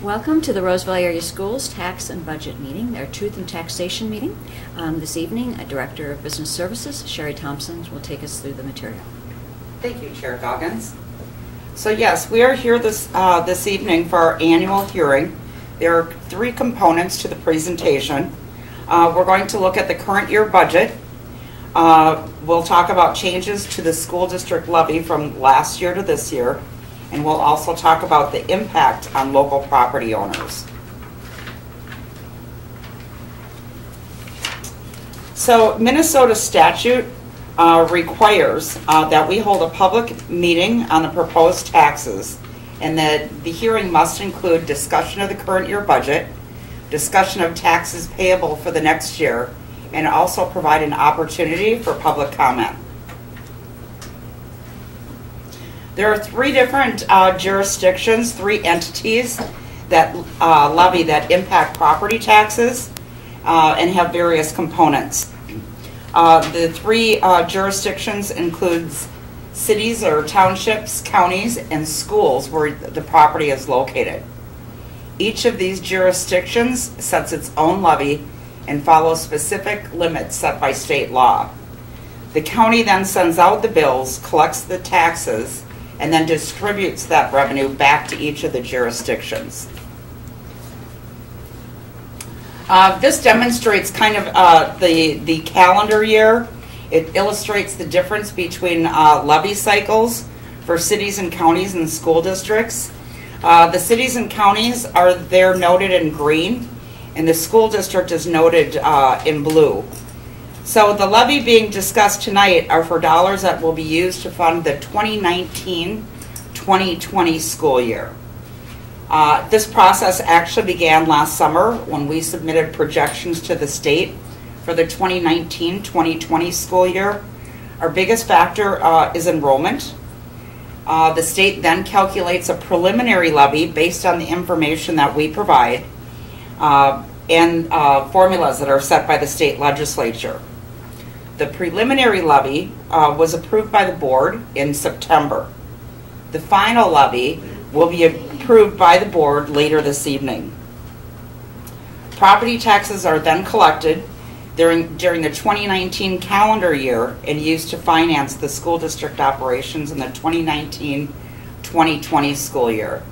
Welcome to the Roseville Area Schools Tax and Budget Meeting, their Truth and Taxation meeting. This evening, Director of Business Services, Sherry Thompson, will take us through the material. Thank you, Chair Goggins. So yes, we are here this evening for our annual hearing. There are three components to the presentation. We're going to look at the current year budget. We'll talk about changes to the school district levy from last year to this year. And we'll also talk about the impact on local property owners. So Minnesota statute requires that we hold a public meeting on the proposed taxes, and that the hearing must include discussion of the current year budget, discussion of taxes payable for the next year, and also provide an opportunity for public comment. There are three different jurisdictions, three entities that levy that impact property taxes and have various components. The three jurisdictions includes cities or townships, counties, and schools where the property is located. Each of these jurisdictions sets its own levy and follows specific limits set by state law. The county then sends out the bills, collects the taxes, and then distributes that revenue back to each of the jurisdictions. This demonstrates kind of the calendar year. It illustrates the difference between levy cycles for cities and counties and school districts. The cities and counties are there noted in green, and the school district is noted in blue. So the levy being discussed tonight are for dollars that will be used to fund the 2019-2020 school year. This process actually began last summer when we submitted projections to the state for the 2019-2020 school year. Our biggest factor is enrollment. The state then calculates a preliminary levy based on the information that we provide and formulas that are set by the state legislature. The preliminary levy was approved by the board in September. The final levy will be approved by the board later this evening. Property taxes are then collected during the 2019 calendar year and used to finance the school district operations in the 2019-2020 school year.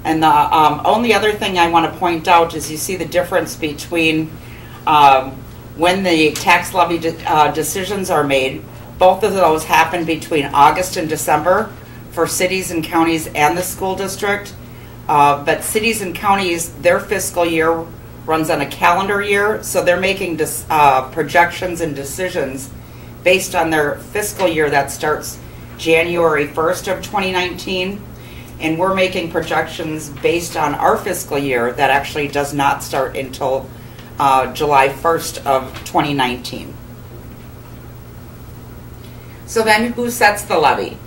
And the only other thing I want to point out is you see the difference between when the tax levy decisions are made. Both of those happen between August and December for cities and counties and the school district. But cities and counties, their fiscal year runs on a calendar year, so they're making projections and decisions based on their fiscal year that starts January 1st of 2019. And we're making projections based on our fiscal year that actually does not start until July 1st of 2019. So then who sets the levy?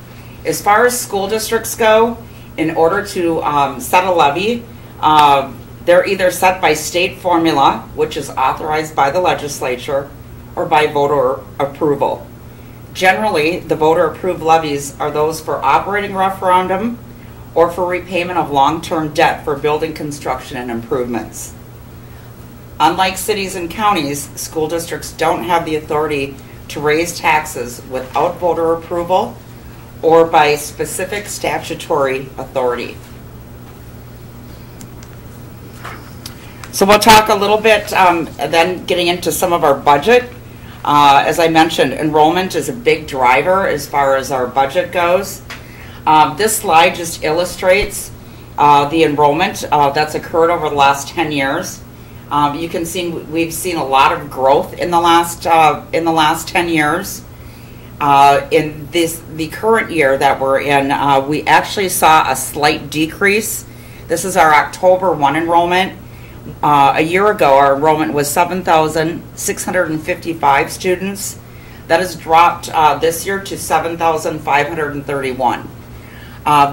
As far as school districts go, in order to set a levy, they're either set by state formula, which is authorized by the legislature, or by voter approval. Generally, the voter approved levies are those for operating referendum or for repayment of long-term debt for building construction and improvements. Unlike cities and counties, school districts don't have the authority to raise taxes without voter approval or by specific statutory authority. So we'll talk a little bit, then getting into some of our budget. As I mentioned, enrollment is a big driver as far as our budget goes. This slide just illustrates the enrollment that's occurred over the last 10 years. You can see we've seen a lot of growth in the last 10 years. In the current year that we're in, we actually saw a slight decrease. This is our October 1 enrollment. A year ago, our enrollment was 7,655 students. That has dropped this year to 7,531.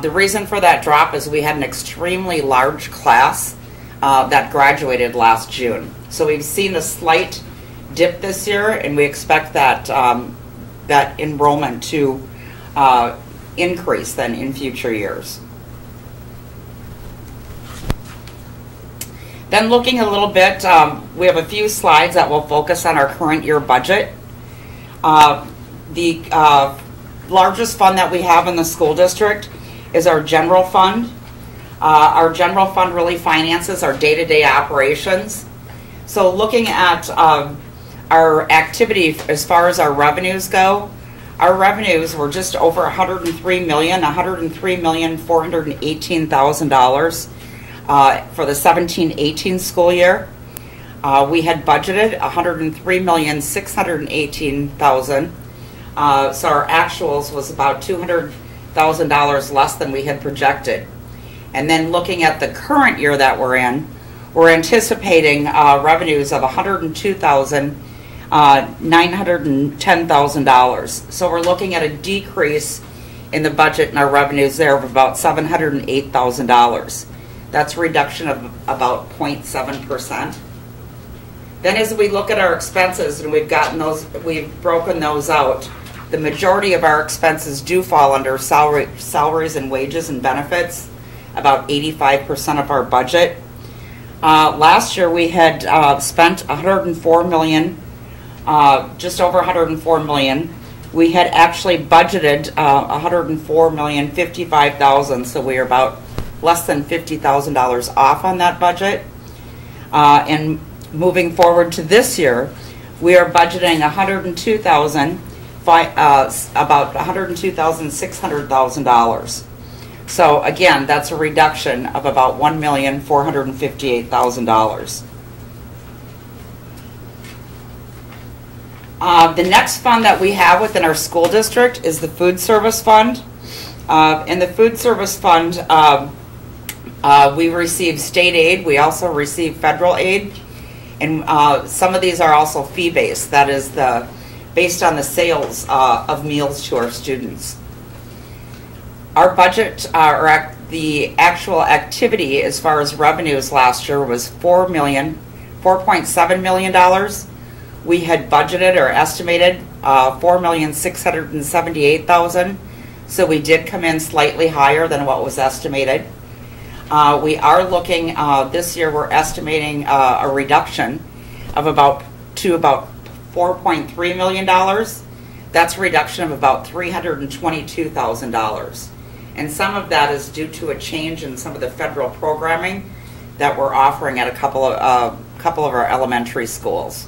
The reason for that drop is we had an extremely large class that graduated last June. So we've seen a slight dip this year, and we expect that that enrollment to increase then in future years. Then looking a little bit, we have a few slides that will focus on our current year budget. The largest fund that we have in the school district is our general fund. Our general fund really finances our day-to-day operations. So looking at our activity as far as our revenues go, our revenues were just over $103,418,000 for the 17-18 school year. We had budgeted $103,618,000. So our actuals was about $200,000 less than we had projected. And then looking at the current year that we're in, we're anticipating revenues of $910,000. So we're looking at a decrease in the budget and our revenues there of about $708,000. That's a reduction of about 0.7%. Then as we look at our expenses, and we've broken those out, the majority of our expenses do fall under salaries and wages and benefits, about 85% of our budget. Last year we had spent $104 million, just over $104 million. We had actually budgeted $104,055,000, so we are about less than $50,000 off on that budget. And moving forward to this year, we are budgeting about $102,600,000. So again, that's a reduction of about $1,458,000. The next fund that we have within our school district is the food service fund. In the food service fund, we receive state aid. We also receive federal aid, and some of these are also fee-based. That is based on the sales of meals to our students. Our budget, or the actual activity as far as revenues last year was $4.7 million. We had budgeted or estimated $4,678,000, so we did come in slightly higher than what was estimated. We are looking, this year we're estimating a reduction of about $4.3 million. That's a reduction of about $322,000. And some of that is due to a change in some of the federal programming that we're offering at a couple of our elementary schools.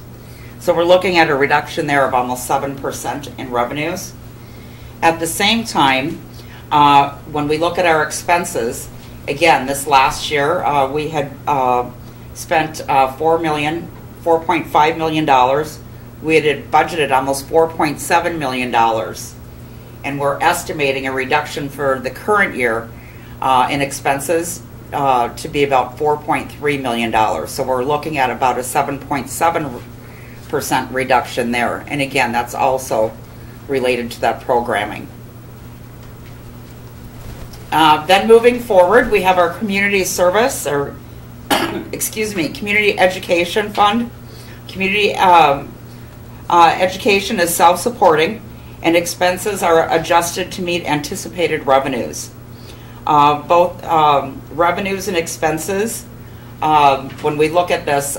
So we're looking at a reduction there of almost 7% in revenues. At the same time, when we look at our expenses, again, this last year we had spent $4.5 million. We had budgeted almost $4.7 million. And we're estimating a reduction for the current year in expenses to be about $4.3 million. So we're looking at about a 7.7% reduction there. And again, that's also related to that programming. Then moving forward, we have our community service, or community education fund. Community education is self-supporting, and expenses are adjusted to meet anticipated revenues. Both revenues and expenses, when we look at this,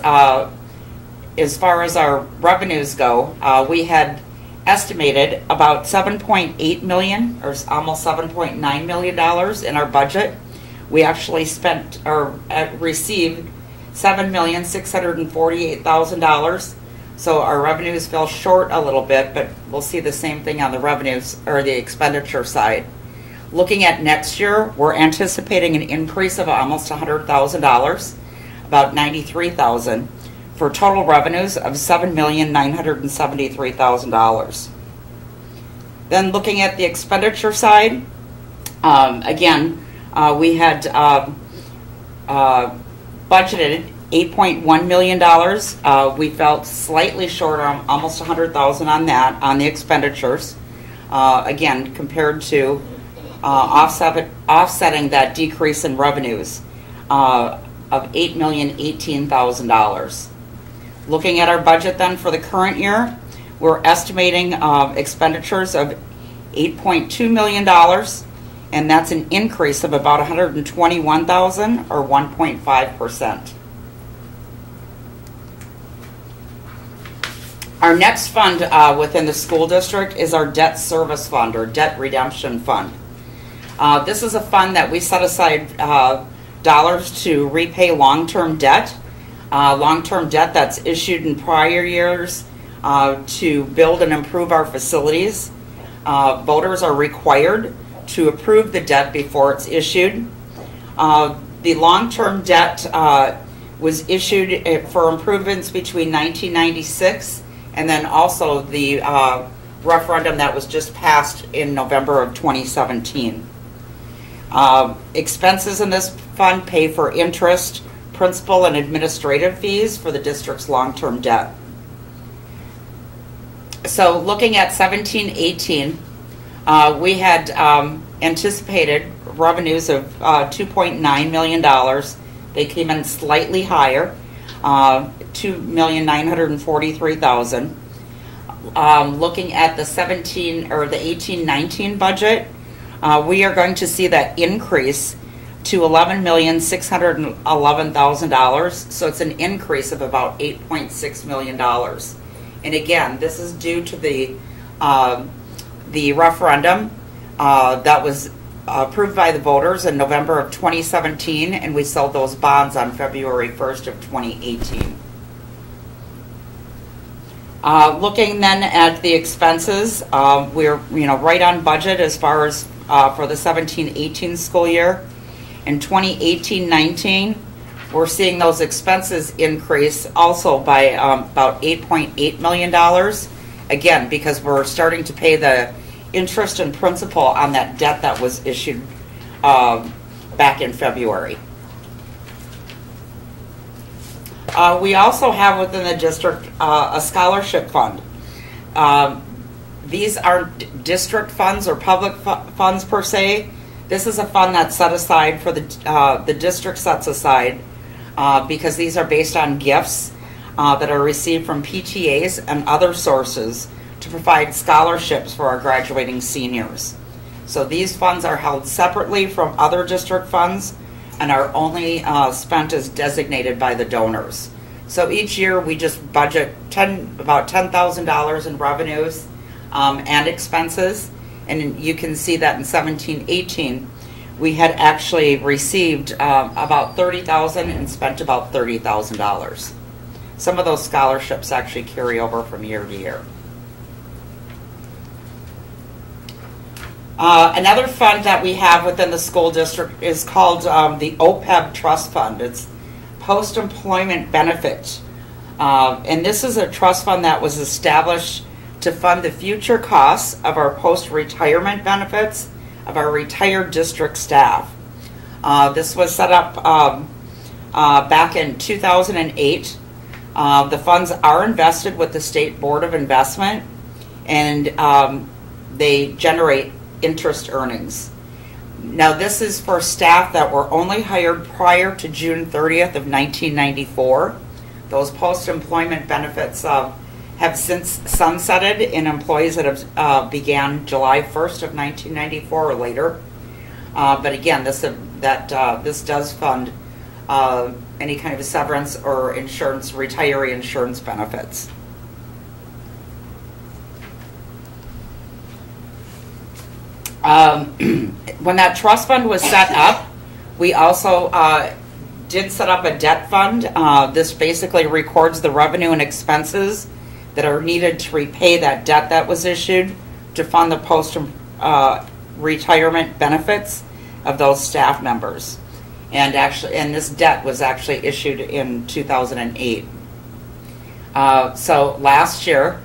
as far as our revenues go, we had estimated about $7.8 million, or almost $7.9 million in our budget. We actually spent or received $7,648,000. So our revenues fell short a little bit, but we'll see the same thing on the revenues or the expenditure side. Looking at next year, we're anticipating an increase of almost $100,000, about $93,000, for total revenues of $7,973,000. Then looking at the expenditure side, again, we had budgeted $8.1 million. We felt slightly short, almost $100,000 on that, on the expenditures. Again, compared to offsetting that decrease in revenues of $8,018,000. Looking at our budget then for the current year, we're estimating expenditures of $8.2 million, and that's an increase of about $121,000 or 1.5%. Our next fund within the school district is our debt service fund or debt redemption fund. This is a fund that we set aside dollars to repay long-term debt that's issued in prior years to build and improve our facilities. Voters are required to approve the debt before it's issued. The long-term debt was issued for improvements between 1996 and then also the referendum that was just passed in November of 2017. Expenses in this fund pay for interest, principal, and administrative fees for the district's long-term debt. So looking at 17-18, we had anticipated revenues of $2.9 million. They came in slightly higher, $2,943,000. Looking at the 18-19 budget, we are going to see that increase to $11,611,000. So it's an increase of about $8.6 million. And again, this is due to the referendum that was approved by the voters in November of 2017, and we sold those bonds on February 1st of 2018. Looking then at the expenses, we're right on budget as far as for the 17-18 school year. In 2018-19, we're seeing those expenses increase also by about $8.8 million. Again, because we're starting to pay the interest and principal on that debt that was issued back in February. We also have within the district a scholarship fund. These aren't district funds or public funds per se. This is a fund that's set aside for the district sets aside because these are based on gifts that are received from PTAs and other sources to provide scholarships for our graduating seniors. So these funds are held separately from other district funds and are only spent as designated by the donors. So each year we just budget about $10,000 in revenues and expenses, and you can see that in 17-18 we had actually received about $30,000 and spent about $30,000. Some of those scholarships actually carry over from year to year. Another fund that we have within the school district is called the OPEB Trust Fund. It's Post-Employment Benefit. And this is a trust fund that was established to fund the future costs of our post-retirement benefits of our retired district staff. This was set up back in 2008. The funds are invested with the State Board of Investment, and they generate interest earnings. Now this is for staff that were only hired prior to June 30th of 1994. Those post-employment benefits have since sunsetted in employees that have began July 1st of 1994 or later. But again, this does fund any kind of severance or insurance, retiree insurance benefits. When that trust fund was set up, we also did set up a debt fund. This basically records the revenue and expenses that are needed to repay that debt that was issued to fund the post-retirement benefits of those staff members. And this debt was actually issued in 2008. So last year,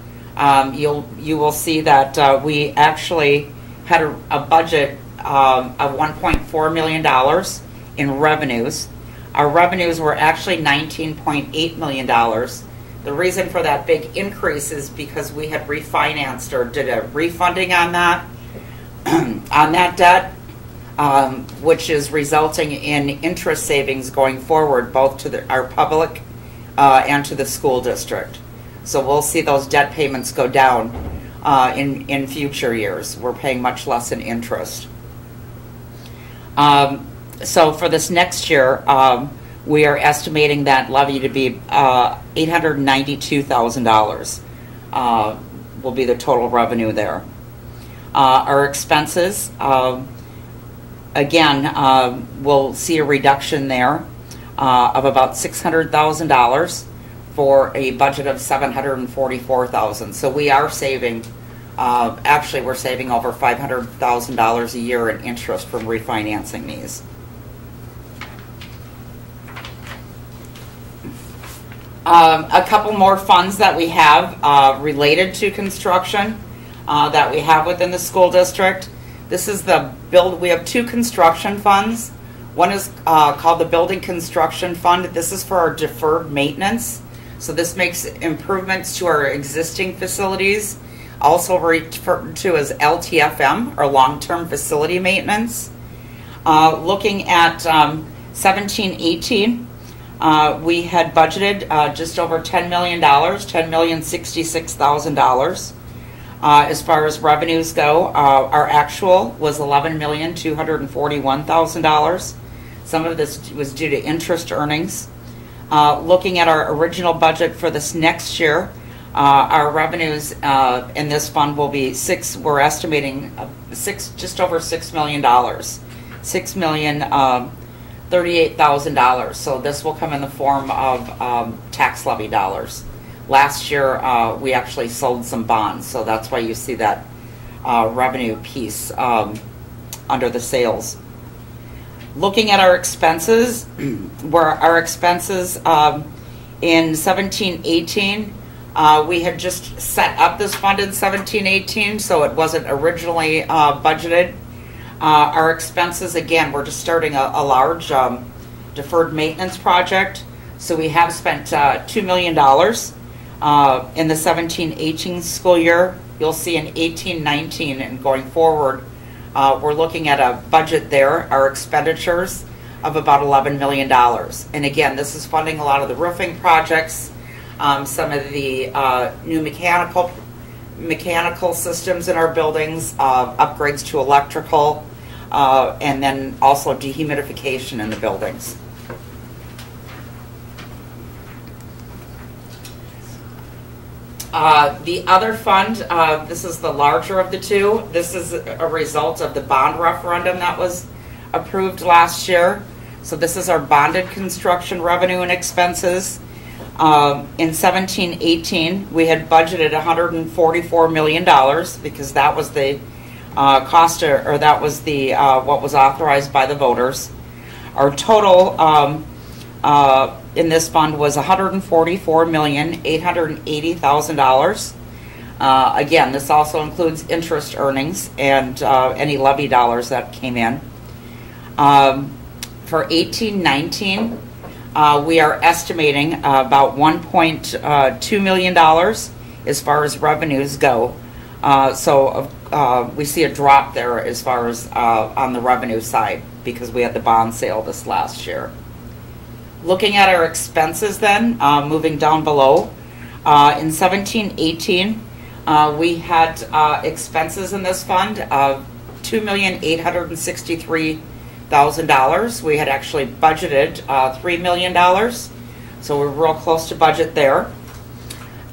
you will see that we actually had a budget of $1.4 million in revenues. Our revenues were actually $19.8 million. The reason for that big increase is because we had refinanced or did a refunding on that debt, which is resulting in interest savings going forward, both to our public and to the school district. So we'll see those debt payments go down in future years. We're paying much less in interest. So for this next year, we are estimating that levy to be $892,000. will be the total revenue there. Our expenses, again, we'll see a reduction there of about $600,000 for a budget of $744,000. So we are saving, actually we're saving over $500,000 a year in interest from refinancing these. A couple more funds that we have related to construction that we have within the school district. This is the we have two construction funds. One is called the Building Construction Fund. This is for our deferred maintenance. So this makes improvements to our existing facilities, also referred to as LTFM, or long-term facility maintenance. Looking at 17-18, we had budgeted just over $10 million, $10,066,000. As far as revenues go, our actual was $11,241,000. Some of this was due to interest earnings. Looking at our original budget for this next year, our revenues in this fund will be we're estimating just over $6 million, $6,038,000. So this will come in the form of tax levy dollars. Last year, we actually sold some bonds, so that's why you see that revenue piece under the sales. Looking at our expenses, where our expenses in 17-18, we had just set up this fund in 17-18, so it wasn't originally budgeted. Our expenses, again, we're just starting a large deferred maintenance project, so we have spent $2 million. In the 17-18 school year. You'll see in 18-19 and going forward, we're looking at a budget there, our expenditures of about $11 million. And again, this is funding a lot of the roofing projects, some of the new mechanical systems in our buildings, upgrades to electrical, and then also dehumidification in the buildings. The other fund, this is the larger of the two. This is a result of the bond referendum that was approved last year. So this is our bonded construction revenue and expenses. In 17-18, we had budgeted $144 million because that was the cost, or that was the what was authorized by the voters. Our total in this fund was $144,880,000. Again, this also includes interest earnings and any levy dollars that came in. For 18-19, we are estimating about $1.2 million as far as revenues go. So we see a drop there as far as on the revenue side because we had the bond sale this last year. Looking at our expenses then, moving down below, in 17-18, we had expenses in this fund of $2,863,000. We had actually budgeted $3 million, so we're real close to budget there.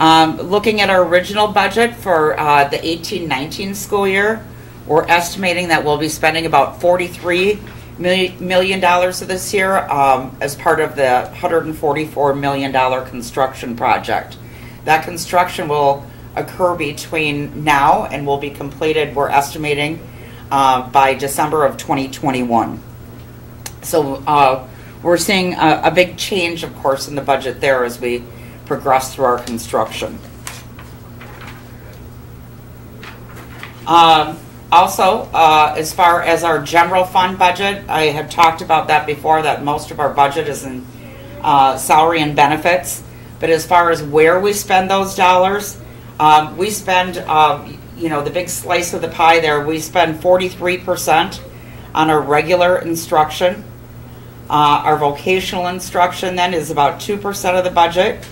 Looking at our original budget for the 18-19 school year, we're estimating that we'll be spending about $43 million of this year as part of the $144 million construction project. That construction will occur between now and will be completed, we're estimating, by December of 2021. So we're seeing a big change, of course, in the budget there as we progress through our construction. Also, as far as our general fund budget, I have talked about that before, that most of our budget is in salary and benefits. But as far as where we spend those dollars, we spend, the big slice of the pie there, we spend 43% on our regular instruction. Our vocational instruction then is about 2% of the budget.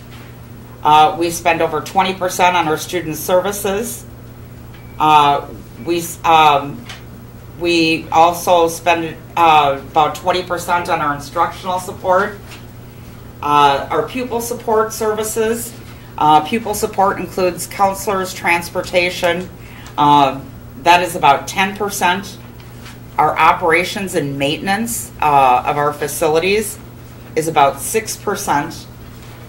We spend over 20% on our student services. We also spend about 20% on our instructional support. Our pupil support services Pupil support includes counselors, transportation. That is about 10%. Our operations and maintenance of our facilities is about 6%.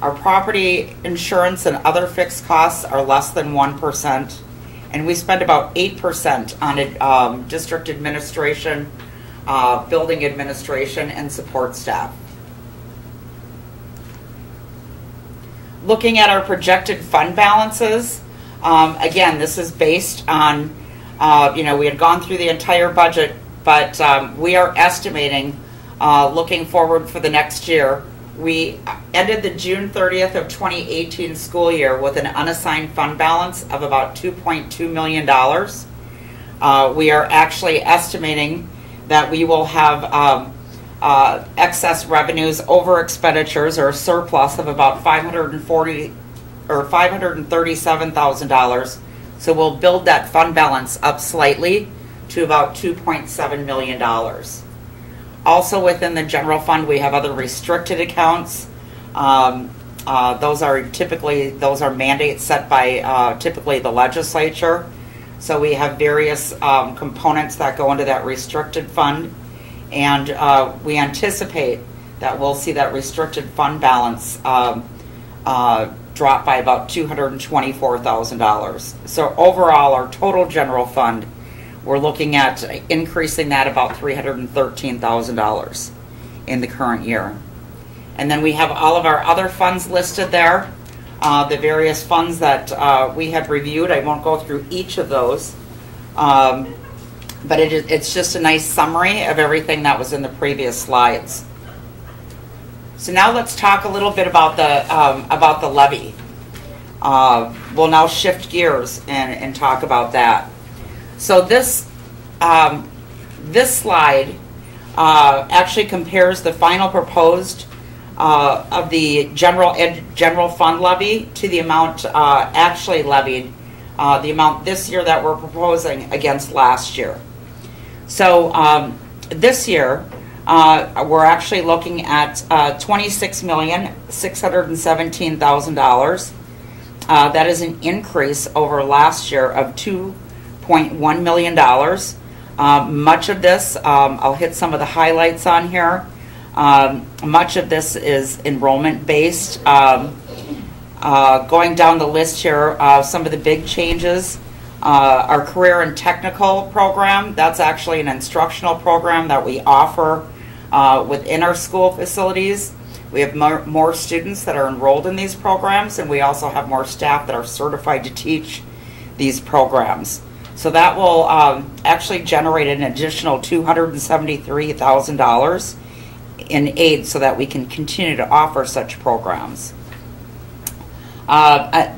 Our property insurance and other fixed costs are less than 1%. And we spend about 8% on district administration, building administration, and support staff. Looking at our projected fund balances, again, this is based on, we had gone through the entire budget, but we are estimating, looking forward for the next year, we ended the June 30th of 2018 school year with an unassigned fund balance of about $2.2 million. We are actually estimating that we will have excess revenues over expenditures, or a surplus of about $537,000. So we'll build that fund balance up slightly to about $2.7 million. Also within the general fund, we have other restricted accounts. Those are mandates set by typically the legislature. So we have various components that go into that restricted fund, and we anticipate that we'll see that restricted fund balance drop by about $224,000. So overall, our total general fund, we're looking at increasing that about $313,000 in the current year. And then we have all of our other funds listed there, the various funds that we have reviewed. I won't go through each of those, but it's just a nice summary of everything that was in the previous slides. So now let's talk a little bit about the levy. We'll now shift gears and talk about that. So this slide actually compares the final proposed of the general fund levy to the amount actually levied, the amount this year that we're proposing against last year. So this year we're actually looking at $26,617,000. That is an increase over last year of $2.1 million. Much of this, I'll hit some of the highlights on here. Much of this is enrollment based. Going down the list here, some of the big changes. Our career and technical program, that's actually an instructional program that we offer within our school facilities. We have more students that are enrolled in these programs, and we also have more staff that are certified to teach these programs. So that will actually generate an additional $273,000 in aid so that we can continue to offer such programs. A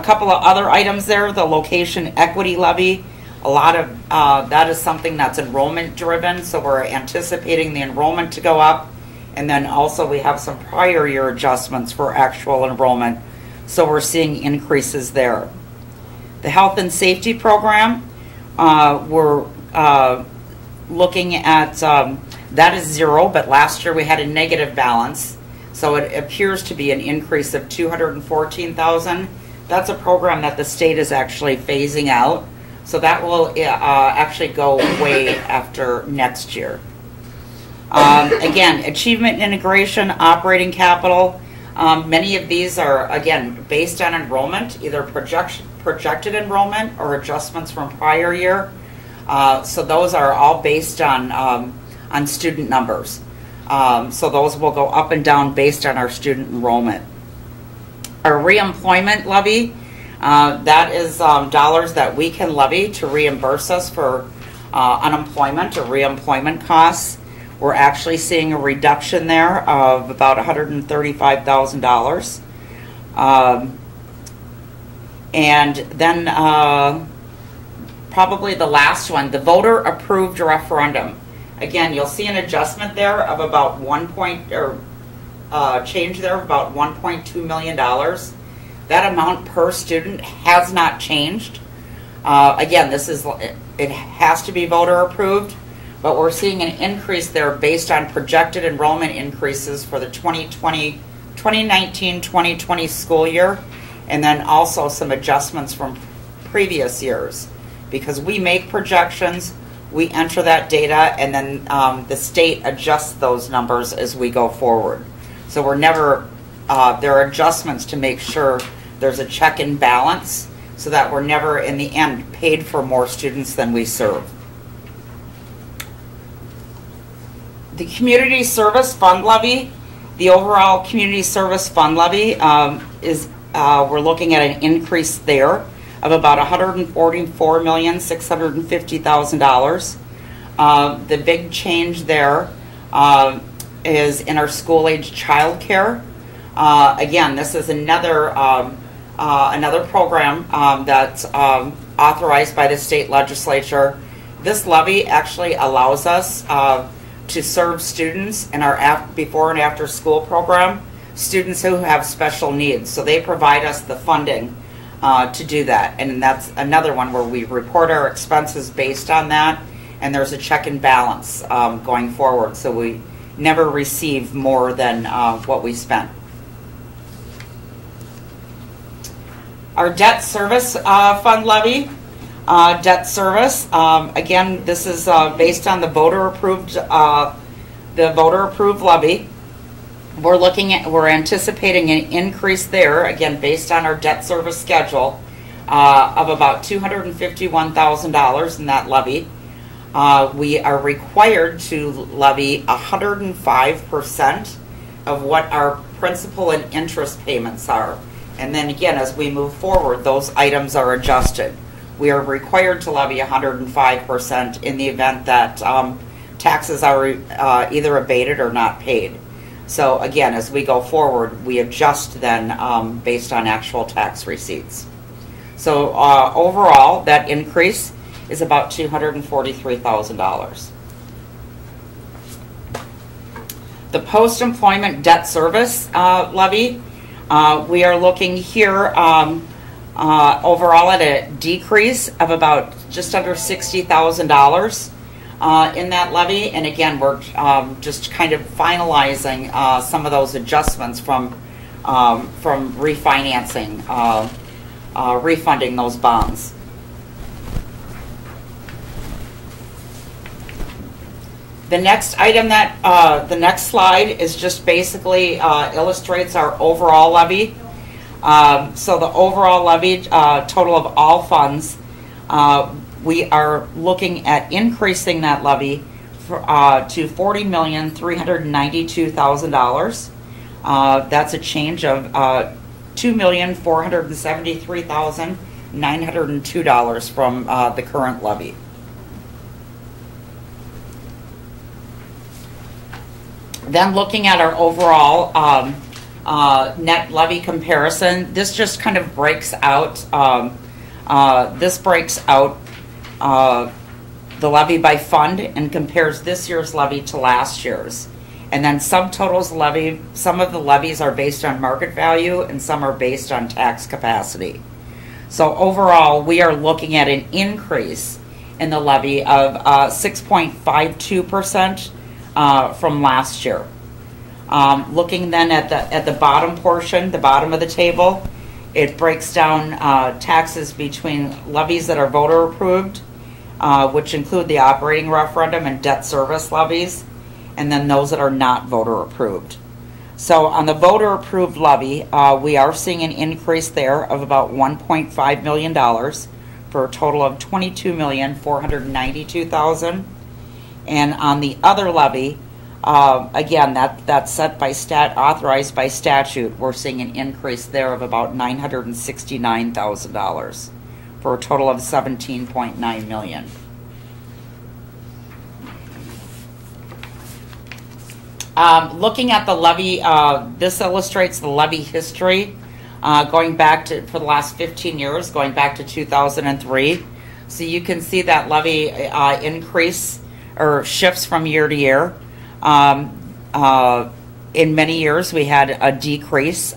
couple of other items there, the location equity levy, a lot of that is something that's enrollment driven, so we're anticipating the enrollment to go up, and then also we have some prior year adjustments for actual enrollment, so we're seeing increases there. The health and safety program, we're looking at, that is zero, but last year we had a negative balance. So it appears to be an increase of $214,000. That's a program that the state is actually phasing out. So that will actually go away after next year. Again, achievement integration, operating capital. Many of these are, again, based on enrollment, either projected enrollment or adjustments from prior year. So those are all based on student numbers. So those will go up and down based on our student enrollment. Our reemployment levy, that is dollars that we can levy to reimburse us for unemployment or reemployment costs. We're actually seeing a reduction there of about $135,000. And then probably the last one, the voter approved referendum. Again, you'll see an adjustment there of about change there of about $1.2 million. That amount per student has not changed. Again, it has to be voter approved, but we're seeing an increase there based on projected enrollment increases for the 2020-21 2019-2020 school year, and then also some adjustments from previous years, because we make projections, we enter that data, and then the state adjusts those numbers as we go forward. So we're never, there are adjustments to make sure there's a check and balance so that we're never in the end paid for more students than we serve. The community service fund levy, the overall community service fund levy is, we're looking at an increase there of about $144,650,000. The big change there is in our school age child care. Again, this is another program that's authorized by the state legislature. This levy actually allows us to serve students in our before and after school program, students who have special needs. So they provide us the funding to do that. And that's another one where we report our expenses based on that, and there's a check and balance going forward. So we never receive more than what we spent. Our debt service fund levy. Debt service, again, this is based on the voter approved levy. We're anticipating an increase there, again, based on our debt service schedule, of about $251,000 in that levy. We are required to levy 105% of what our principal and interest payments are. And then again, as we move forward, those items are adjusted. We are required to levy 105% in the event that taxes are either abated or not paid. So again, as we go forward, we adjust then based on actual tax receipts. So overall, that increase is about $243,000. The post-employment debt service levy, we are looking here overall at a decrease of about just under $60,000 in that levy. And again, we're just kind of finalizing some of those adjustments from refinancing, refunding those bonds. The next item that, the next slide is just basically illustrates our overall levy. So the overall levy, total of all funds, we are looking at increasing that levy for, to $40,392,000. That's a change of $2,473,902 from the current levy. Then looking at our overall net levy comparison, this just kind of breaks out. This breaks out the levy by fund and compares this year's levy to last year's. And then subtotals levy, some of the levies are based on market value and some are based on tax capacity. So overall, we are looking at an increase in the levy of 6.52% from last year. Looking then at the bottom portion, the bottom of the table, it breaks down taxes between levies that are voter approved, which include the operating referendum and debt service levies, and then those that are not voter approved. So on the voter approved levy, we are seeing an increase there of about $1.5 million for a total of $22,492,000. And on the other levy, again, that's set by authorized by statute. We're seeing an increase there of about $969,000 for a total of $17.9 million. Looking at the levy, this illustrates the levy history going back to, for the last 15 years, going back to 2003. So you can see that levy increase or shifts from year to year. In many years, we had a decrease.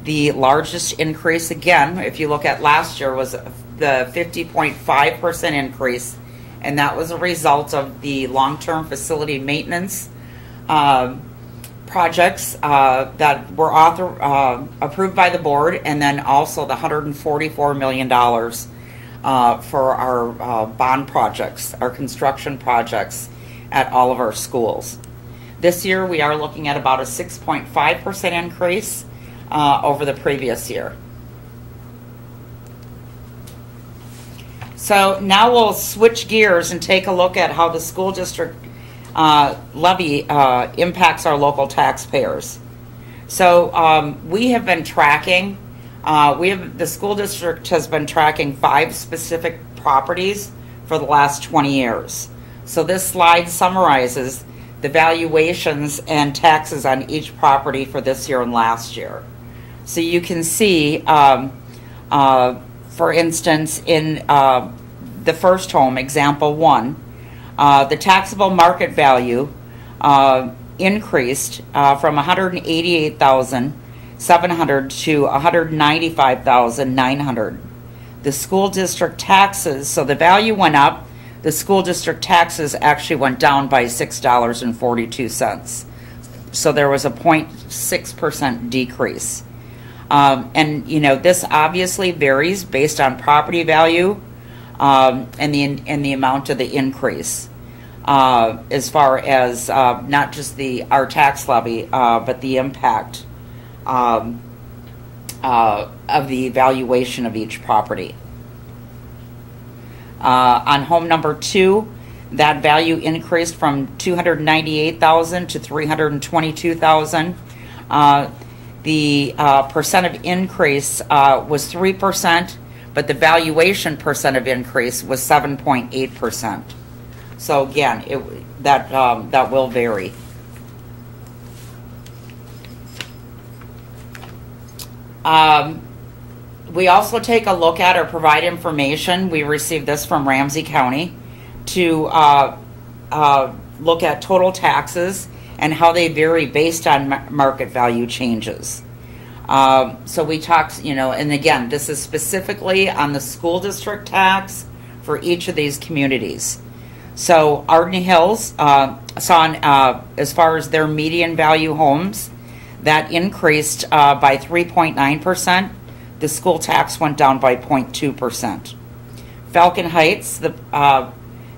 The largest increase, again, if you look at last year, was the 50.5% increase, and that was a result of the long-term facility maintenance projects that were approved by the board, and then also the $144 million for our bond projects, our construction projects at all of our schools. This year we are looking at about a 6.5% increase over the previous year. So now we'll switch gears and take a look at how the school district levy impacts our local taxpayers. So we have been tracking, the school district has been tracking 5 specific properties for the last 20 years. So this slide summarizes the valuations and taxes on each property for this year and last year. So you can see, for instance, in the first home, example 1, the taxable market value increased from $188,700 to $195,900. The school district taxes, so the value went up, the school district taxes actually went down by $6.42. So there was a 0.6% decrease. And you know, this obviously varies based on property value and the amount of the increase, as far as not just our tax levy, but the impact of the valuation of each property. On home number 2, that value increased from $298,000 to $322,000. The percent of increase was 3%, but the valuation percent of increase was 7.8%. So again, that will vary. We also take a look at or provide information. We received this from Ramsey County to look at total taxes and how they vary based on market value changes. So we talked, you know, and again, this is specifically on the school district tax for each of these communities. So Arden Hills saw, as far as their median value homes, that increased by 3.9%. The school tax went down by 0.2%. Falcon Heights, the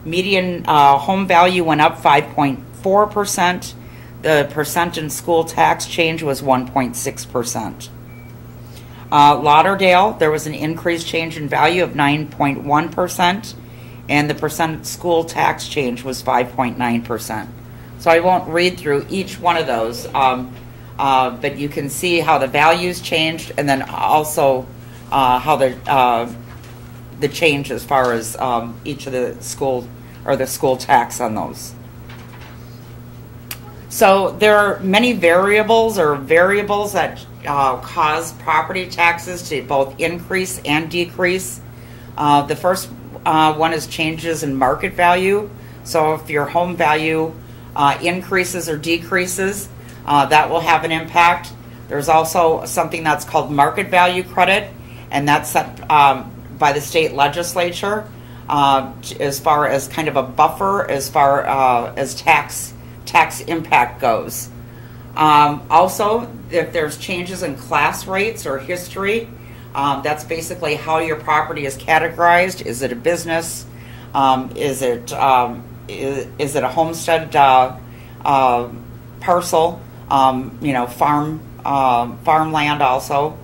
median home value went up 5.4%. The percent in school tax change was 1.6%. Lauderdale, there was an increased change in value of 9.1%, and the percent school tax change was 5.9%. So I won't read through each one of those, but you can see how the values changed, and then also how the change as far as each of the school or the school tax on those. So there are many variables that cause property taxes to both increase and decrease. The first one is changes in market value. So if your home value increases or decreases, that will have an impact. There's also something that's called market value credit, and that's set by the state legislature as far as kind of a buffer as far as tax impact goes. Also, if there's changes in class rates or history, that's basically how your property is categorized. Is it a business? Is it a homestead parcel? You know, farmland also.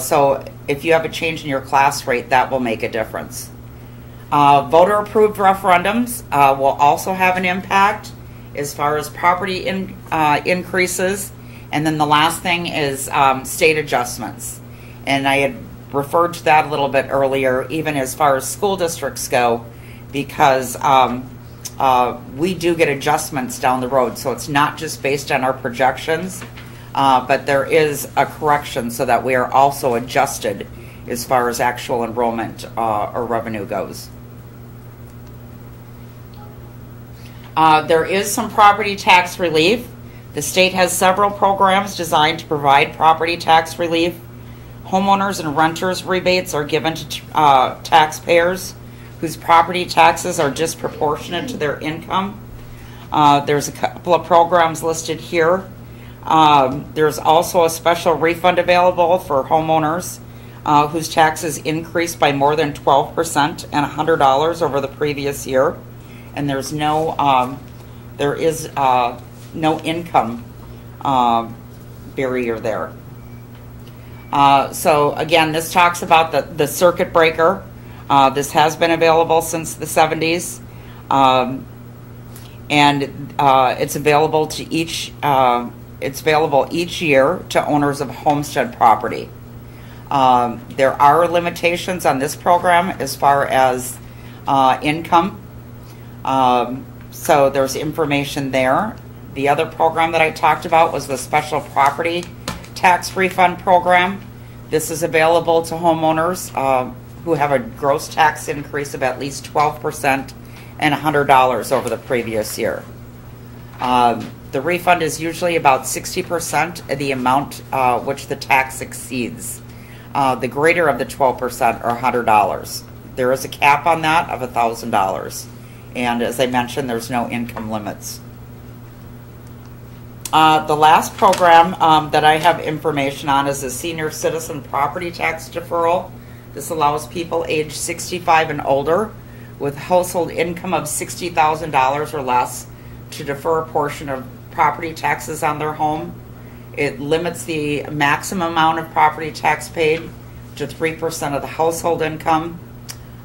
So if you have a change in your class rate, that will make a difference. Voter-approved referendums will also have an impact as far as property increases. And then the last thing is state adjustments. And I had referred to that a little bit earlier, even as far as school districts go, because we do get adjustments down the road. So it's not just based on our projections, but there is a correction so that we are also adjusted as far as actual enrollment or revenue goes. There is some property tax relief. The state has several programs designed to provide property tax relief. Homeowners and renters rebates are given to taxpayers whose property taxes are disproportionate to their income. There's a couple of programs listed here. There's also a special refund available for homeowners whose taxes increased by more than 12% and $100 over the previous year, and there is no income barrier there. So again, this talks about the circuit breaker. This has been available since the 70s, and it's available to each year to owners of homestead property. There are limitations on this program as far as income, so there's information there. The other program that I talked about was the special property tax refund program. This is available to homeowners who have a gross tax increase of at least 12% and $100 over the previous year. The refund is usually about 60% of the amount which the tax exceeds. The greater of the 12% or $100. There is a cap on that of $1,000. And as I mentioned, there's no income limits. The last program that I have information on is the Senior Citizen Property Tax Deferral. This allows people age 65 and older with household income of $60,000 or less to defer a portion of property taxes on their home. It limits the maximum amount of property tax paid to 3% of the household income.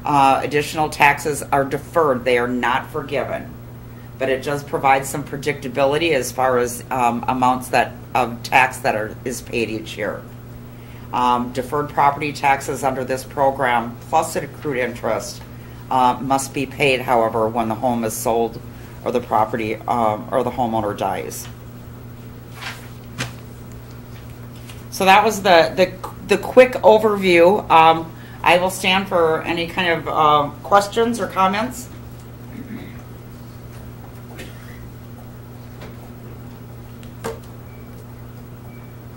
Additional taxes are deferred. They are not forgiven. But it does provide some predictability as far as amounts of tax that is paid each year. Deferred property taxes under this program, plus accrued interest, must be paid, however, when the home is sold or the property or the homeowner dies. So that was the quick overview. I will stand for any kind of questions or comments.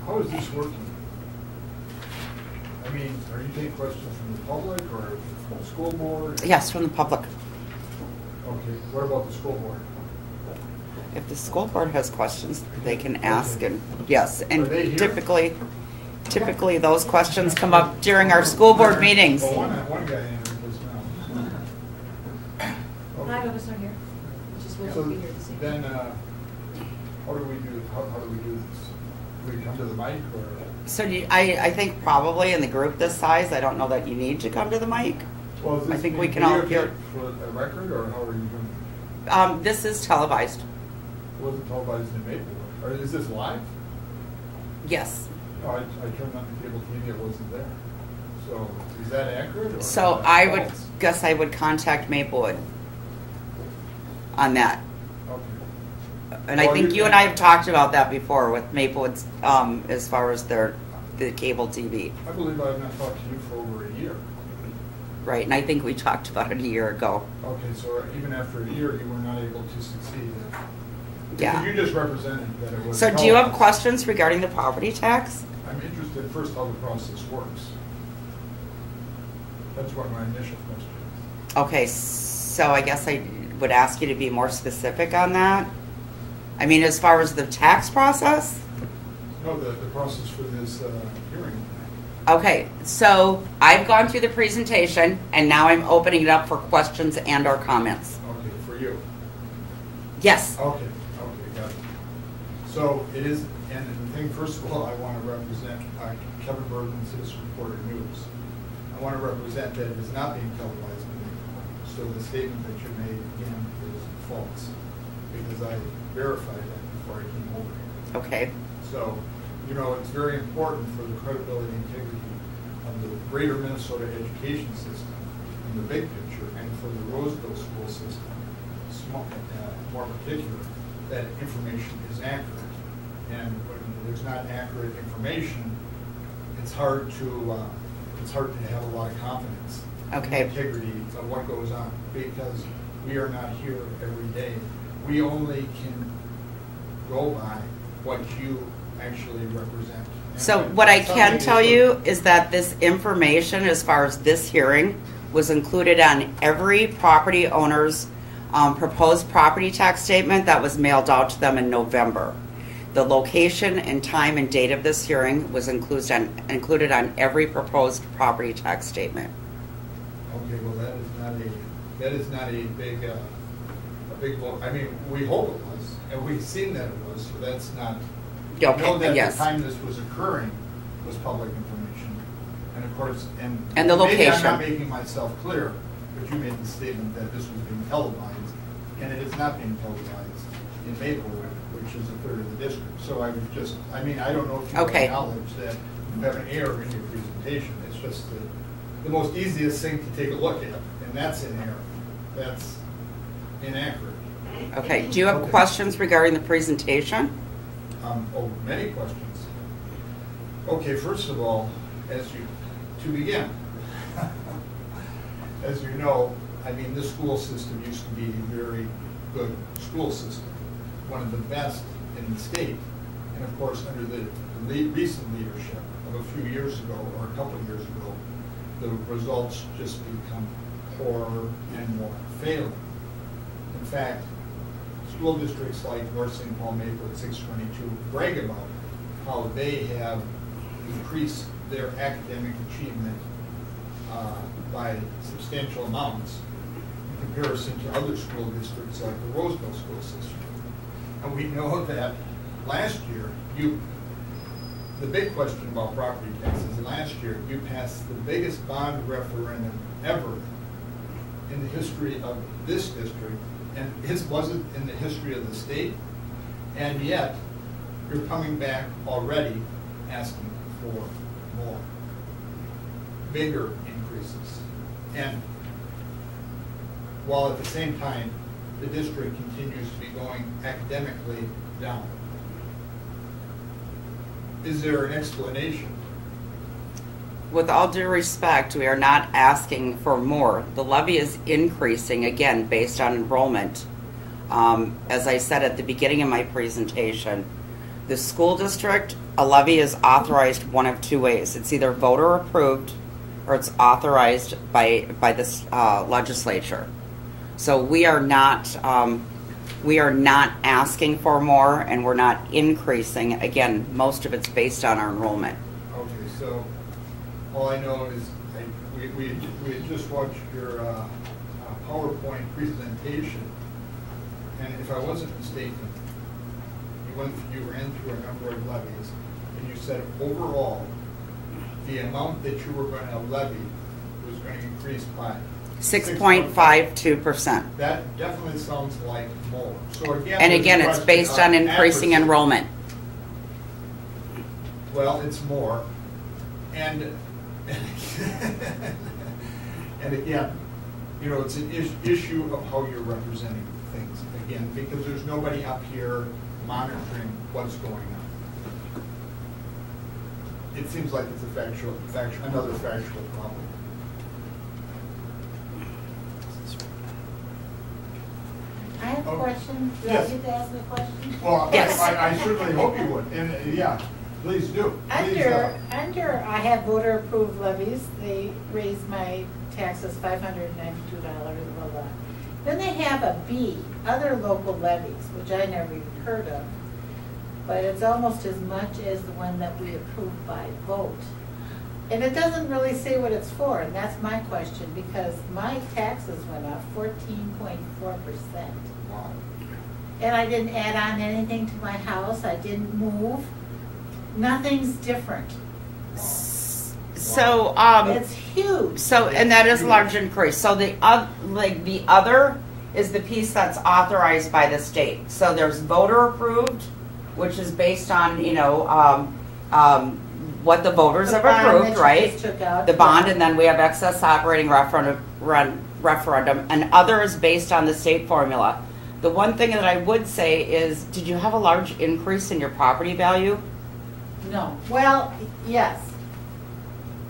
How is this working? I mean, are you taking questions from the public or from the school board? Yes, from the public. Okay, what about the school board? If the school board has questions, they can ask, and yes, and Are they here? typically those questions come up during our school board meetings. Well, one guy answered this now. Five of us are here. We just won't So be here this evening. then, how do we do this? Do we come to the mic or? So I think probably in the group this size, I don't know that you need to come to the mic. Well, is this I think we being can all hear. videotaped for a record, or how are you doing it? This is televised. It wasn't televised in Maplewood. Or is this live? Yes. No, I turned on the cable TV, it wasn't there. So is that accurate? Or So is that I would false? guess I would contact Maplewood on that. Okay. And I Well, think you you and can- I have talked about that before with Maplewood's, as far as the cable TV, I believe I have not talked to you for over a year. right? And I think we talked about it a year ago. Okay, so even after a year, you were not able to succeed. Yeah. You just represented that it was. So do you have televised. questions regarding the property tax? I'm interested first how the process works. That's what my initial question is. Okay, so I guess I would ask you to be more specific on that. I mean, as far as the tax process? No, the process for this hearing. Okay, so I've gone through the presentation and now I'm opening it up for questions and or comments. Okay, for you. Yes. Okay, got it. So it is, and the thing, first of all, I want to represent Kevin Bergman, Citizen Reporter News. I want to represent that it is not being televised. So the statement that you made again is false, because I verified that before I came over here. Okay. So, you know, it's very important for the credibility and integrity of the greater Minnesota education system in the big picture, and for the Roseville school system, more particular, that information is accurate. And when there's not accurate information, it's hard to have a lot of confidence Okay. in the integrity of what goes on, because we are not here every day. We only can go by what you actually represent. And So what I can something tell is- you is that this information, as far as this hearing, was included on every property owner's proposed property tax statement that was mailed out to them in November. The location and time and date of this hearing was included on every proposed property tax statement. Okay, well, that is not a big vote. I mean, we hope it was, and we've seen that it was, so that's not. Okay, We know that yes. the time this was occurring was public information, and of course, and And the maybe I'm location. not making myself clear, but you made the statement that this was being televised, and it is not being televised in Maplewood, which is a third of the district. So I was just, I mean, I don't know if you Okay. acknowledge that you have an error in your presentation. It's just the most easiest thing to take a look at, and that's an error. That's inaccurate. Okay, do you have questions regarding the presentation? Oh, many questions. Okay, first of all, to begin, as you know, I mean, this school system used to be a very good school system, one of the best in the state. And of course, under the recent leadership of a few years ago, or a couple of years ago, the results just become poorer and more failing. In fact, school districts like North St. Paul, Maplewood, 622 brag about how they have increased their academic achievement by substantial amounts in comparison to other school districts like the Roseville school system. And we know that last year, the big question about property taxes, last year you passed the biggest bond referendum ever in the history of this district, and it wasn't in the history of the state, and yet you're coming back already asking for more, bigger increases. And while at the same time, the district continues to be going academically down. Is there an explanation? With all due respect, we are not asking for more. The levy is increasing, again, based on enrollment. As I said at the beginning of my presentation, the school district, a levy is authorized one of two ways. It's either voter approved or it's authorized by this legislature. So we are not asking for more, and we're not increasing. Again, most of it's based on our enrollment. Okay, so all I know is we had just watched your PowerPoint presentation, and if I wasn't mistaken, you ran through a number of levies, and you said overall the amount that you were going to levy was going to increase by 6.52%. That definitely sounds like more. So again, And there's again, a it's question based of on increasing accuracy. enrollment. Well, it's more, and and again, you know, it's an issue of how you're representing things. Again, because there's nobody up here monitoring what's going on. It seems like it's another factual problem. I have a question. Do Yes. I get to ask a question? Well, Yes. I certainly hope you would, and yeah, please do. Please, Under, I have voter approved levies. They raised my taxes $592, blah, blah. Then they have a B, other local levies, which I never even heard of. But it's almost as much as the one that we approved by vote. And it doesn't really say what it's for, and that's my question, because my taxes went up 14.4%. Wow. And I didn't add on anything to my house, I didn't move, nothing's different. So, It's huge. so, and that is a large increase. So the other is the piece that's authorized by the state. So there's voter approved, which is based on, you know, what the voters have approved, right? The bond, and then we have excess operating referendum, and other is based on the state formula. The one thing that I would say is, did you have a large increase in your property value? No, well, yes,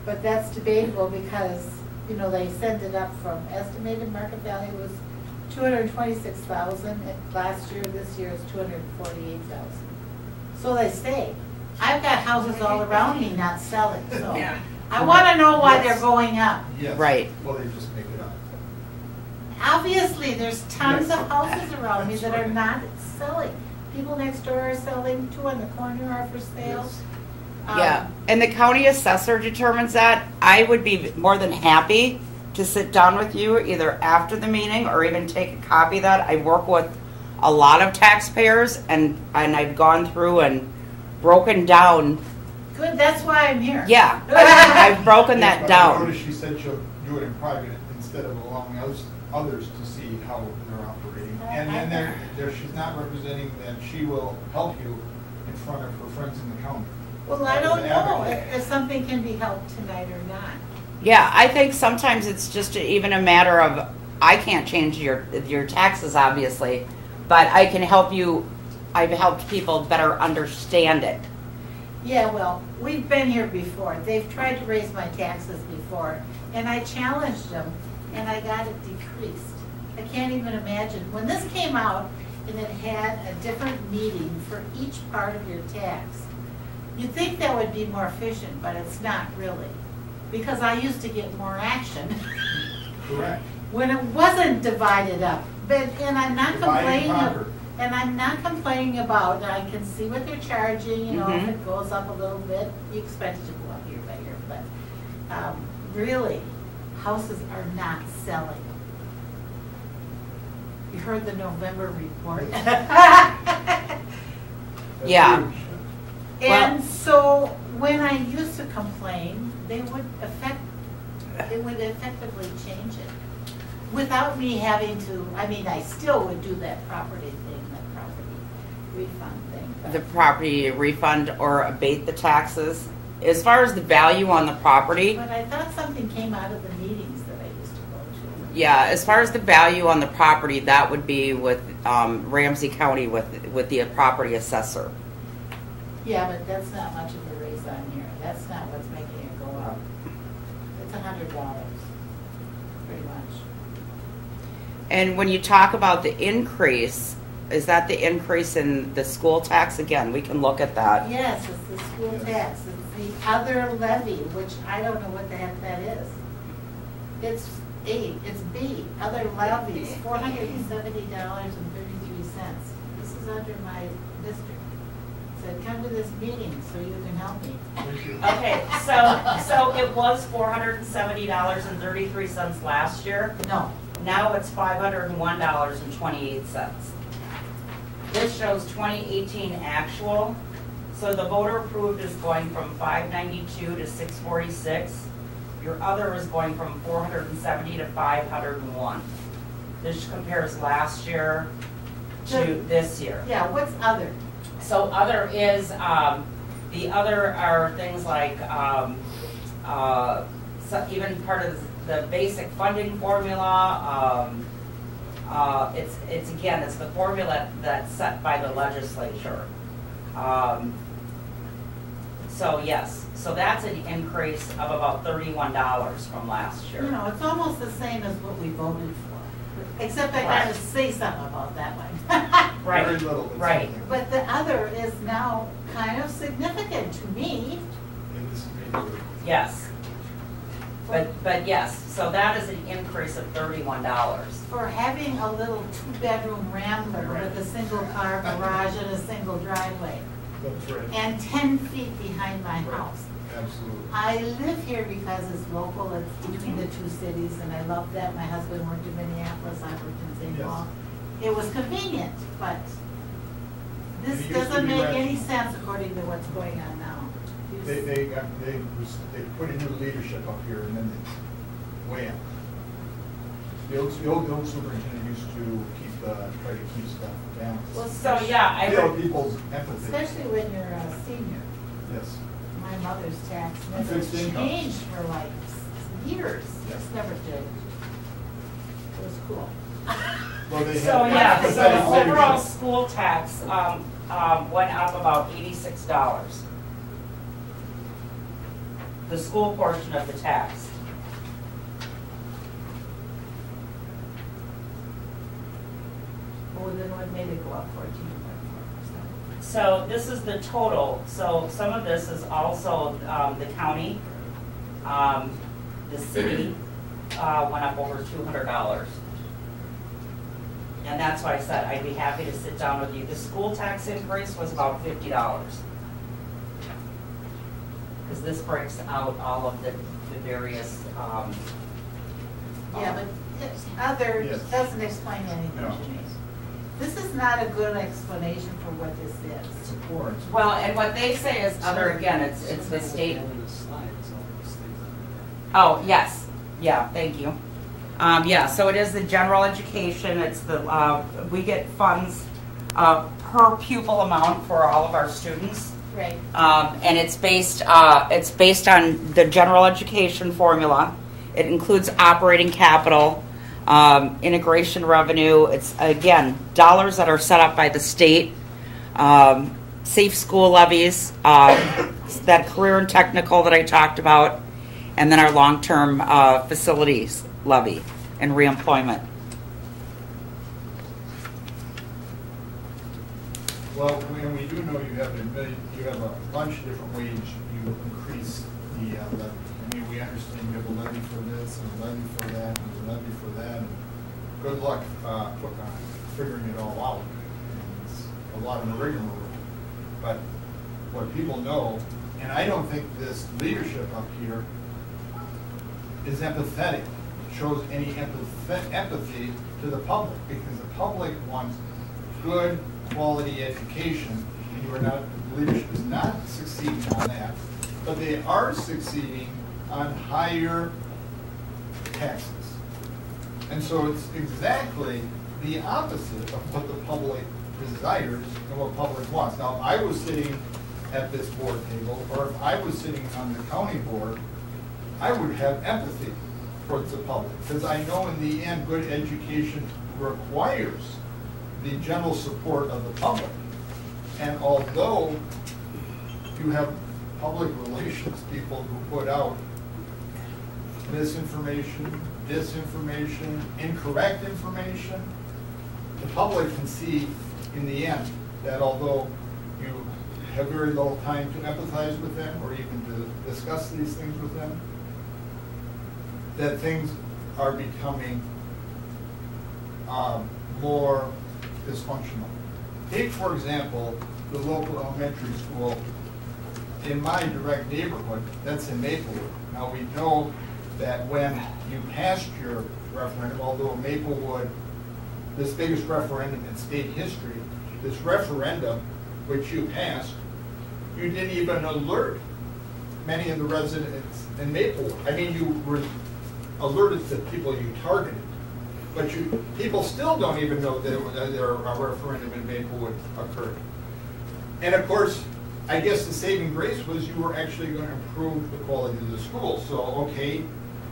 but that's debatable because, you know, they sent it up from estimated market value was 226,000 last year, this year is 248,000. So they stay. I've got houses all around me not selling, so Yeah. I want to know why Yes. they're going up. Yes. Right. Well, they just make it up. Obviously, there's tons Yes. of houses around me That's that are right. not selling. people next door are selling, 2 on the corner are for sale. Yes. Yeah, and the county assessor determines that. I would be more than happy to sit down with you either after the meeting or even take a copy of that. I work with a lot of taxpayers, and I've gone through and broken down. Good, that's why I'm here. Yeah, I've broken that But I down. noticed she said she'll do it in private instead of allowing others to see how they're operating. And then she's not representing that she will help you in front of her friends in the county. Well, I don't As an know advocate. if something can be helped tonight or not. Yeah, I think sometimes it's just even a matter of, I can't change your taxes, obviously, but I can help you. I've helped people better understand it. Yeah, well, we've been here before. They've tried to raise my taxes before, and I challenged them, and I got it decreased. I can't even imagine. When this came out, and it had a different meeting for each part of your tax, you'd think that would be more efficient, but it's not really. Because I used to get more action Correct. when it wasn't divided up. And I'm not Divide and complaining. conquer. And I'm not complaining about, I can see what they're charging, you know, if Mhm. it goes up a little bit, you expect it to go up year by year, but really, houses are not selling. You heard the November report? That's Yeah. huge. And so, when I used to complain, it would effectively change it. Without me having to, I mean, I still would do that property thing, that property refund thing. but- The property refund or abate the taxes. As far as the value on the property, But I thought something came out of the meetings that I used to go to. yeah, as far as the value on the property, that would be with Ramsey County with the property assessor. Yeah, but that's not much of a raise on here. That's not what's making it go up. It's $100, pretty much. And when you talk about the increase, is that the increase in the school tax? Again, we can look at that. Yes, it's the school tax. It's the other levy, which I don't know what the heck that is. It's B, other levies, $470.33. This is under my district. Said, come to this meeting so you can help me. Thank you. Okay, so it was $470.33 last year. No, Now it's $501.28. This shows 2018 actual. So the voter approved is going from 592 to 646. Your other is going from 470 to 501. This compares last year to this year. yeah, what's other? So other is, the other are things like, so even part of the basic funding formula. It's again, it's the formula that's set by the legislature. So yes, so that's an increase of about $31 from last year. You know, it's almost the same as what we voted for, except I gotta Right. say something about that one. Right, Very little, but right. something. But the other is now kind of significant to me. And this may be- Yes. But yes, so that is an increase of $31. For having a little 2-bedroom rambler with a single car garage and a single driveway, That's right. and 10 feet behind my house. Absolutely. I live here because it's local, it's between the two cities, and I love that. My husband worked in Minneapolis, I worked in St. Yes. Paul. It was convenient, but this It used to doesn't be make rational. any sense according to what's going on now. They put in new leadership up here and then they wham. The old superintendent used to try to keep stuff down. Well, So yeah, I Feel would, people's empathy. Especially when you're a senior. Yes. My mother's tax Fixed never income. changed for like years. Yeah. Just never did. It was cool. Well, they so had- yeah, so they the had overall leadership. school tax went up about $86. The school portion of the tax. Oh, then what made it go up 14.4%? So this is the total. So some of this is also the county, the city went up over $200. And that's why I said I'd be happy to sit down with you. The school tax increase was about $50. Because this breaks out all of the various, Yeah, but it's other, Yes. doesn't explain anything No. to me. This is not a good explanation for what this is. Support. well, and what they say is other, again, it's the state. Oh, yes, yeah, thank you. Yeah, so it is the general education, it's the, we get funds per pupil amount for all of our students. Right. And it's based on the general education formula. It includes operating capital, integration revenue. It's, again, dollars that are set up by the state, safe school levies, that career and technical that I talked about, and then our long-term facilities levy and reemployment. Well, and we do know you have a bunch of different ways you increase the levy. I mean, we understand you have a levy for this and a levy for that and a levy for that. And good luck figuring it all out. And it's a lot of rigmarole. But what people know, and I don't think this leadership up here is empathetic, shows any empathy to the public, because the public wants good quality education, and you are not, the leadership is not succeeding on that, but they are succeeding on higher taxes. And so it's exactly the opposite of what the public desires and what public wants. Now, if I was sitting at this board table, or if I was sitting on the county board, I would have empathy towards the public, because I know in the end, good education requires the general support of the public. And although you have public relations people who put out misinformation, disinformation, incorrect information, the public can see in the end that although you have very little time to empathize with them or even to discuss these things with them, that things are becoming more dysfunctional. Take, for example, the local elementary school in my direct neighborhood, that's in Maplewood. Now, we know that when you passed your referendum, although Maplewood, this biggest referendum in state history, this referendum which you passed, you didn't even alert many of the residents in Maplewood. I mean, you were alerted the people you targeted, but people still don't even know that a referendum in Maplewood occurred. And of course, I guess the saving grace was you were actually going to improve the quality of the school. So, okay,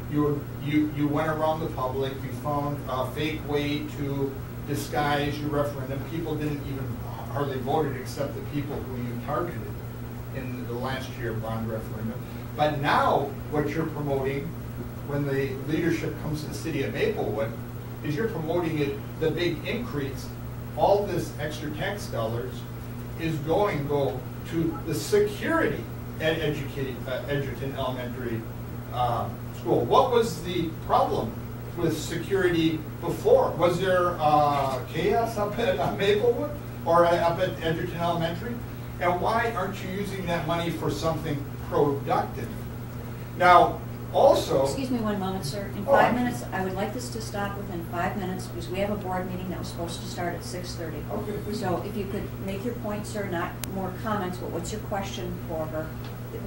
you went around the public, you found a fake way to disguise your referendum. People didn't even hardly voted except the people who you targeted in the last year bond referendum. But now what you're promoting when the leadership comes to the city of Maplewood is you're promoting it, the big increase, all this extra tax dollars is going to go to the security at Edgerton Elementary School. What was the problem with security before? Was there chaos up at Maplewood or up at Edgerton Elementary? And why aren't you using that money for something productive? Now, also... Excuse me one moment, sir. In 5 minutes, I would like this to stop within 5 minutes because we have a board meeting that was supposed to start at 6:30. Okay. So if you could make your point, sir, not more comments, but what's your question for her?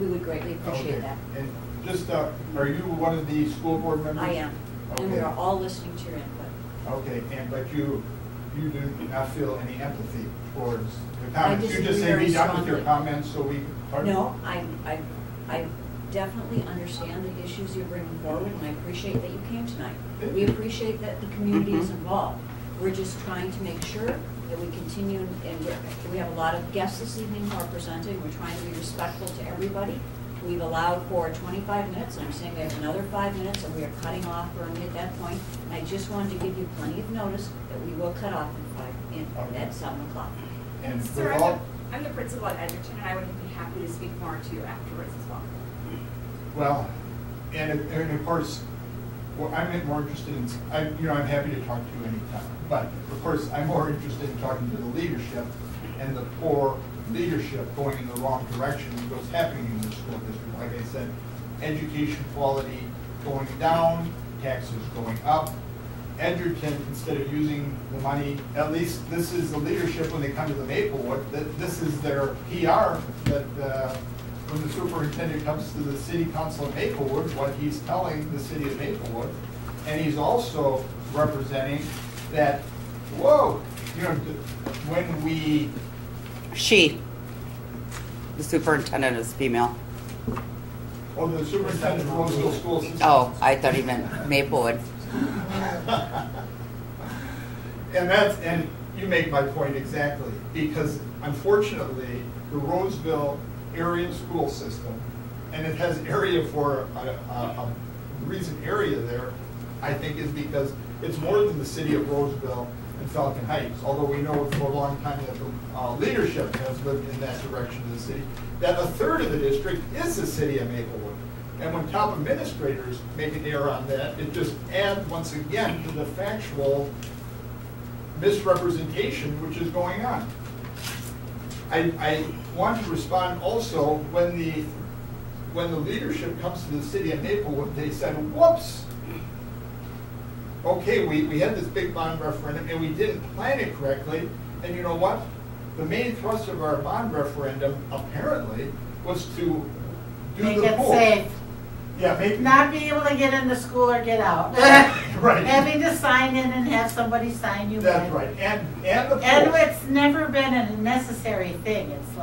We would greatly appreciate Okay. that. And just, are you one of the school board members? I am. And we Okay. are all listening to your input. Okay, but you do not feel any empathy towards the I comments? You just say disagree be very done with your strongly. comments so we can... pardon? No, I definitely understand the issues you're bringing forward, and I appreciate that you came tonight. We appreciate that the community is involved. We're just trying to make sure that we continue, and we have a lot of guests this evening who are presenting. We're trying to be respectful to everybody. We've allowed for 25 minutes, and I'm saying we have another 5 minutes, and we are cutting off firmly at that point. And I just wanted to give you plenty of notice that we will cut off at 7 o'clock. And Sir, with all, I'm the principal at Edgerton, and I would be happy to speak more to you afterwards as well. well, and of course, Well, I'm more interested in, I'm happy to talk to you anytime, but of course, I'm more interested in talking to the leadership and the poor leadership going in the wrong direction with what's happening in the school district. Like I said, education quality going down, taxes going up. Edgerton, instead of using the money, at least this is the leadership when they come to the Maplewood, that this is their PR, that when the superintendent comes to the city council of Maplewood, what he's telling the city of Maplewood, and he's also representing that, whoa, when we... The superintendent is female. Oh, the superintendent of Roseville School System. Oh, I thought he meant Maplewood. And you make my point exactly, because unfortunately, the Roseville area school system, and it has area for a reason area there, I think is because it's more than the city of Roseville and Falcon Heights, although we know for a long time that the leadership has lived in that direction of the city, that a third of the district is the city of Maplewood. And when top administrators make an error on that, it just adds once again to the factual misrepresentation which is going on. I want to respond also when the leadership comes to the city of Maplewood, they said, whoops, okay, we had this big bond referendum and we didn't plan it correctly, and you know what? The main thrust of our bond referendum apparently was to do Make the it pool. safe. Yeah, Not be able to get into school or get out. Right. Having to sign in and have somebody sign you That's in. right, and the pool. And it's never been a necessary thing. It's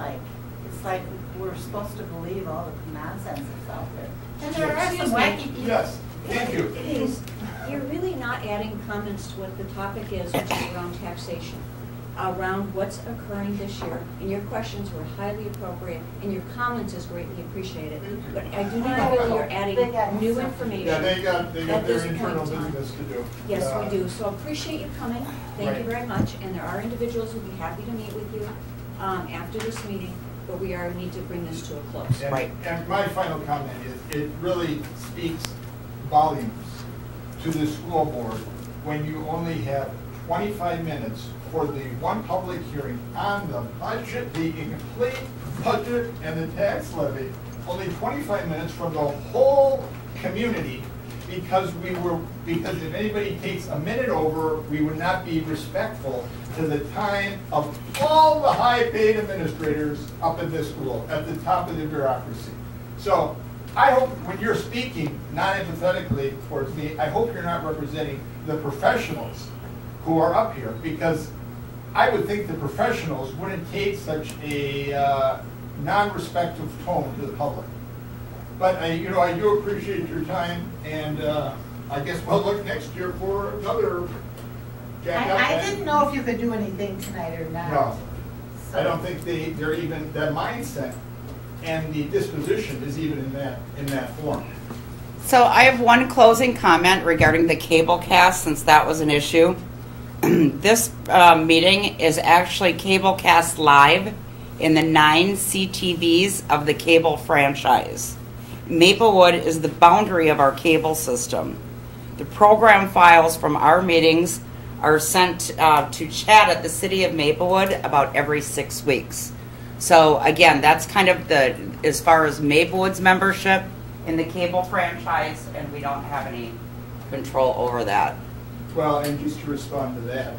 like we're supposed to believe all the nonsense that's out there. And there are Excuse some me. wacky people. Yes, thank you. Please, you're really not adding comments to what the topic is, which is around taxation, around what's occurring this year. And your questions were highly appropriate, and your comments is greatly appreciated. But I do not feel you're adding new information. Yeah, they got at their this point internal in time. business to do. Yes, we do. So appreciate you coming. Thank Right. you very much. And there are individuals who'd be happy to meet with you after this meeting, but we need to bring this to a close. And, Right. and my final comment is, it really speaks volumes to the school board when you only have 25 minutes for the one public hearing on the budget, the complete budget and the tax levy, only 25 minutes from the whole community, because if anybody takes a minute over, we would not be respectful to the time of all the high-paid administrators up at this school, at the top of the bureaucracy. So I hope when you're speaking, not empathetically towards me, I hope you're not representing the professionals who are up here, because I would think the professionals wouldn't take such a non-respectful tone to the public. But I do appreciate your time, and I guess we'll look next year for another jack up. I didn't know if you could do anything tonight or not. No, So- I don't think they're even, that mindset and the disposition is even in that form. So I have one closing comment regarding the cable cast, since that was an issue. This meeting is actually cable cast live in the 9 CTVs of the cable franchise. Maplewood is the boundary of our cable system. The program files from our meetings are sent to Chad at the City of Maplewood about every 6 weeks. So again, that's kind of as far as Maplewood's membership in the cable franchise, and we don't have any control over that. Well, and just to respond to that,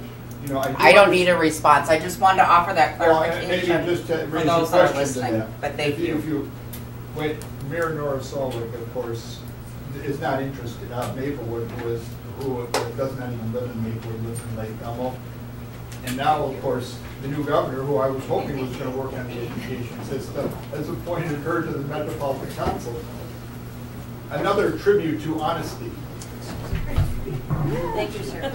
I don't need a response. I just wanted to offer that Well, and clarification maybe just to for raise a those that are question to listening. that. But thank you. Mayor Nora Solwick, of course, is not interested. Maplewood, who does not even live in Maplewood, lives in Lake Elmo. And now, of course, the new governor, who I was hoping was going to work on the education system, has appointed her to the Metropolitan Council. Another tribute to honesty. Thank you, sir.